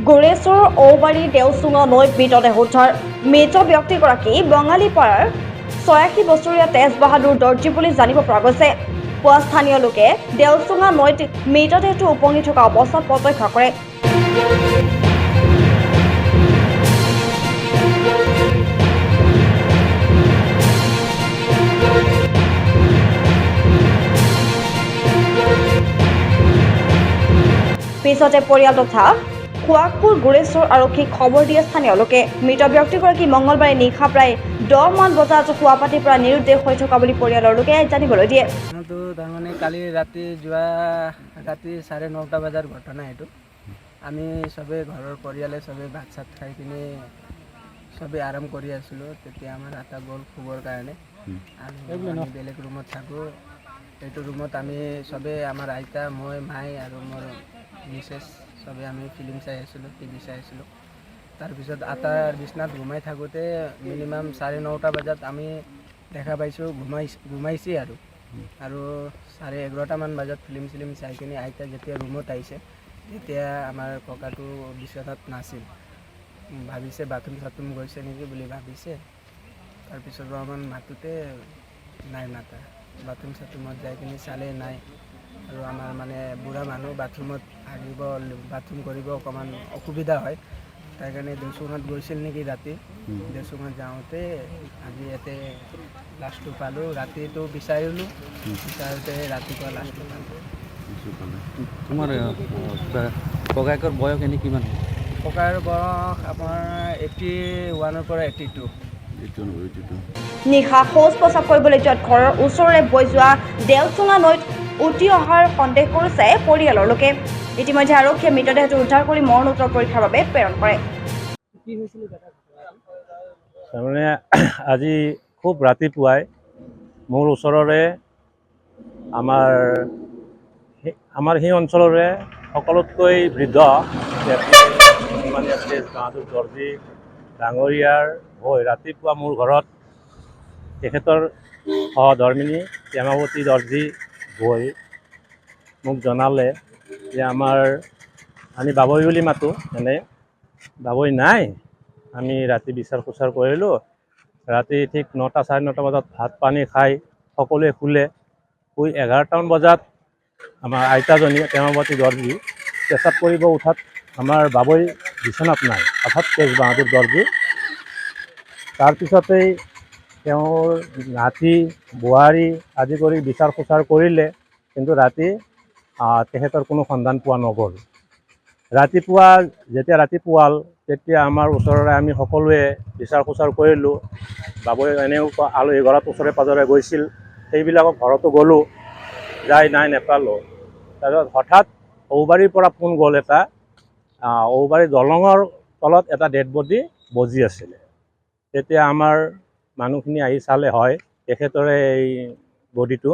গোৰেশ্বৰ ঔবাৰী দেওচুঙা নৈত মৃতদেহ উদ্ধাৰ। মৃত ব্যক্তিগৰাকী বঙালীপাৰাৰ ৮৬ বছৰীয়া তেজ বাহাদুৰ দৰ্জী বুলি জানিব পৰা গৈছে। পুৱা স্থানীয় লোকে দেওচুঙা নৈত মৃতদেহটো উপঙি থকা অৱস্থাত প্ৰত্যক্ষ কৰে। পিছতে পৰিয়াল তথা খোৱাকপুৰ গোৰেশ্বৰ আৰক্ষীক খবৰ দিয়ে স্থানীয় লোকে। মৃত ব্যক্তিগৰাকী মঙলবাৰে নিশা প্ৰায় ১০ মান বজাত শুৱাপাটিৰ পৰা নিৰুদ্দেশ হৈ থকা বুলি পৰিয়ালৰ লোকে জানিবলৈ দিয়ে। তাৰমানে কালি ৰাতি যোৱা ৰাতি ৯:৩০ বজাৰ ঘটনা এইটো। আমি চবেই ঘৰৰ পৰিয়ালে চবেই ভাত চাত খাই কিনে চবেই আৰাম কৰি আছিলোঁ। তেতিয়া আমাৰ আটা গ'ল শুবৰ কাৰণে আৰু আমি বেলেগ ৰুমত থাকোঁ। এইটো ৰুমত আমি চবেই আমাৰ আইতা মই মাই আৰু মোৰ মিছেছ চবেই আমি ফিল্ম চাই আছিলোঁ, টিভি চাই আছিলোঁ। তাৰপিছত আটাৰ বিচনাত ঘুমাই থাকোঁতে মিনিমাম ৯:৩০ বজাত আমি দেখা পাইছোঁ ঘুমাইছে আৰু 11:30 মান বজাত ফিল্ম চাই কিনে আইতা যেতিয়া ৰুমত আহিছে তেতিয়া আমাৰ ককাটো বিচনাত নাছিল। ভাবিছে বাথৰুম চাথৰুম গৈছে নেকি বুলি ভাবিছে। তাৰপিছত অলপমান মাতোতে নাই মাতা। বাথৰুম চাথৰুমত যাই কিনে চালে নাই। আৰু আমাৰ মানে বুঢ়া মানুহ বাথৰুমত বাথৰুম কৰিব অকণমান অসুবিধা হয়। তাৰ কাৰণে দেওচুঙাত গৈছিল নেকি ৰাতি। দেওচুঙাত যাওঁতে আজি ইয়াতে লাষ্টটো পালোঁ। ৰাতিটো বিচাৰিলোঁ, বিচাৰোঁতে ৰাতিপুৱা লাষ্টটো পালোঁ। তোমাৰ ককায়েকৰ বয়স এনে কিমান? ককায়েৰ বয়স আপোনাৰ 81-ৰ পৰা 82। নিশা শৌচ প্ৰস্ৰাৱ কৰিবলৈ যোৱাত ঘৰৰ ওচৰৰে বৈ যোৱা দেওচুঙা নৈত উটি অহাৰ সন্দেহ কৰিছে পৰিয়ালৰ লোকে। ইতিমধ্যে আৰক্ষীয়ে মৃতদেহটো উদ্ধাৰ কৰি মৰণোত্তৰ পৰীক্ষাৰ বাবে প্ৰেৰণ কৰে। তাৰমানে আজি খুব ৰাতিপুৱাই মোৰ ওচৰৰে আমাৰ সেই অঞ্চলৰে সকলোতকৈ বৃদ্ধ তেজ বাহাদুৰ দৰ্জী ডাঙৰীয়াৰ হৈ ৰাতিপুৱা মোৰ ঘৰত তেখেতৰ সহধৰ্মিনী প্ৰেমাৱতী দৰ্জী হৈ মোক জনালে যে আমি বাবৈ বুলি মাতোঁ। বাবৈ নাই। আমি ৰাতি বিচাৰ খোচাৰ কৰিলোঁ। ৰাতি ঠিক 9টা 9:30 বজাত ভাত পানী খাই সকলোৱে শুলে। শুই 11টামান বজাত আমাৰ আইতাজনী প্ৰেমাৱতী দৰ্জী পেচাব কৰিব উঠাত আমাৰ বাবৈ বিচনাত নাই, অৰ্থাৎ তেজ বাহাদুৰ দৰ্জী। তাৰপিছতেই তেওঁৰ নাতি বোৱাৰী আদি কৰি বিচাৰ খোচাৰ কৰিলে, কিন্তু ৰাতি তেখেতৰ কোনো সন্ধান পোৱা নগ'ল। যেতিয়া ৰাতি পুৱাল তেতিয়া আমাৰ ওচৰৰে আমি সকলোৱে বিচাৰ খোচাৰ কৰিলোঁ। বাবৈ এনেও আলহী ঘৰত ওচৰে পাঁজৰে গৈছিল, সেইবিলাকক ঘৰতো গ'লোঁ, যাই নাই নেপালোঁ। তাৰপিছত হঠাৎ ঔবাৰীৰ পৰা ফোন গ'ল এটা, ঔবাৰী দলঙৰ তলত এটা ডেড বডি বজি আছিলে। তেতিয়া আমাৰ মানুহখিনি আহি চালে হয় তেখেতৰে এই বডিটো